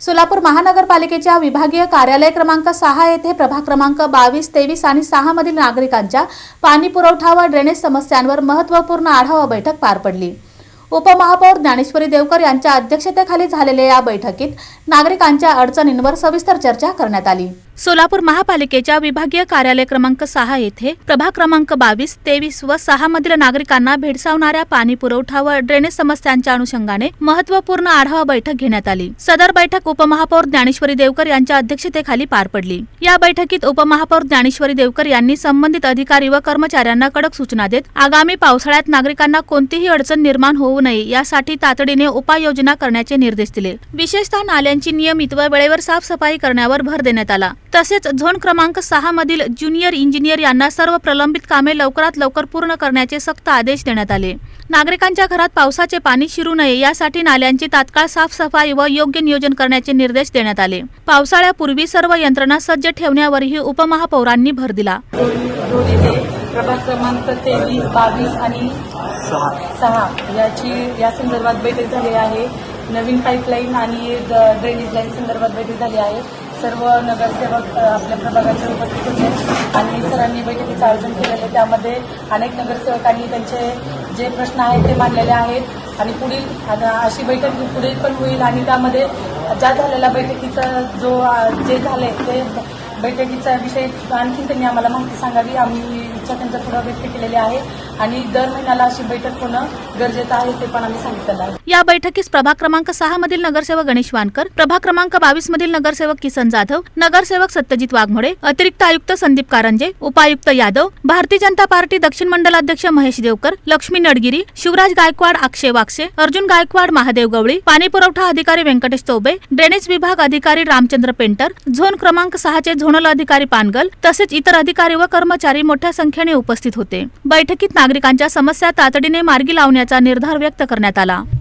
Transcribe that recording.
सोलापूर महानगरपालिकेच्या विभागीय कार्यालय क्रमांक 6 येथे प्रभाग क्रमांक 22, 23 आणि 6 मधील नागरिकांच्या पाणी पुरवठा व ड्रेनेज समस्यांवर महत्त्वपूर्ण आढावा बैठक पार पडली। उपमहापौर ज्ञानेश्वरी देवकर यांच्या अध्यक्षतेखाली झालेल्या या बैठकीत नागरिकांच्या अडचणींवर सविस्तर चर्चा करण्यात आली। सोलापूर महापालिकेच्या विभागीय कार्यालय क्रमांक 6 येथे प्रभाग क्रमांक 22, 23 व 6 मधील नागरिकांना भेडसावणाऱ्या पाणी पुरवठा व ड्रेनेज समस्यांच्या अनुषंगाने महत्त्वपूर्ण आढावा बैठक घेण्यात आली। सदर बैठक उपमहापौर ज्ञानेश्वरी देवकर यांच्या अध्यक्षतेखाली पार पडली। या बैठकीत उपमहापौर ज्ञानेश्वरी देवकर यांनी संबंधित अधिकारी व कर्मचाऱ्यांना कडक सूचना देत आगामी पावसाळ्यात नागरिकांना कोणतीही अडचण निर्माण होऊ नये यासाठी तातडीने उपाययोजना करण्याचे निर्देश दिले। विशेषतः नाल्यांची नियमित व वेळेवर साफसफाई करण्यावर भर देण्यात आला। तसेच झोन क्रमांक 6 मधील ज्युनियर इंजिनियर यांना सर्व प्रलंबित कामे लवकरात लवकर पूर्ण करण्याचे सक्त आदेश देण्यात आले। नागरिकांच्या घरात पावसाचे पाणी शिरू नये यासाठी नाल्यांची तात्काळ साफसफाई व योग्य नियोजन करण्याचे निर्देश देण्यात आले। पावसाळ्यापूर्वी सर्व यंत्रणा सज्ज ठेवण्यावरही उपमहापौरांनी भर दिला। प्रभाग क्रमांक 23, 22 आणि 6 या संदर्भात बैठक झाली आहे। नवीन पाईपलाईन आणि ड्रेनेज लाईन संदर्भात बैठक झाली आहे। सर्व नगरसेवक आपल्या प्रभागाचे उपस्थित होते आणि सरांनी बैठकीचं आयोजन केलेले आहे। त्यामध्ये अनेक नगरसेवकांनी त्यांचे जे प्रश्न आहेत ते मांडलेले आहेत आणि पुढील अशी बैठक पुढील पण होईल आणि त्यामध्ये ज्या झालेल्या बैठकीचं जे झाले ते बैठकीचा विषय आणखी त्यांनी आम्हाला माहिती सांगावी। आम्ही इच्छा त्यांच्या पुढे व्यक्त केलेली आहे आणि दर महिन्याला अशी बैठक होणं गरजेचं आहे ते पण आम्ही सांगितलं आहे। या बैठकीस प्रभाग क्रमांक 6 मधील नगरसेवक गणेश वानकर, प्रभाग क्रमांक 22 मधील नगरसेवक किसन जाधव, नगरसेवक सत्यजित वाघमोडे, अतिरिक्त आयुक्त संदीप कारंजे, उपायुक्त यादव, भारतीय जनता पार्टी दक्षिण मंडलाध्यक्ष महेश देवकर, लक्ष्मी नडगिरी, शिवराज गायकवाड, अक्षय वाक्षे, अर्जुन गायकवाड, महादेव गवळी, पाणी पुरवठा अधिकारी व्यंकटेश चौबे, ड्रेनेज विभाग अधिकारी रामचंद्र पेंटर, झोन क्रमांक 6 चे झोनल अधिकारी पानगल तसेच इतर अधिकारी व कर्मचारी मोठ्या संख्येने उपस्थित होते। बैठकीत नागरिकांच्या समस्या तातडीने मार्गी लावण्याचा निर्धार व्यक्त करण्यात आला।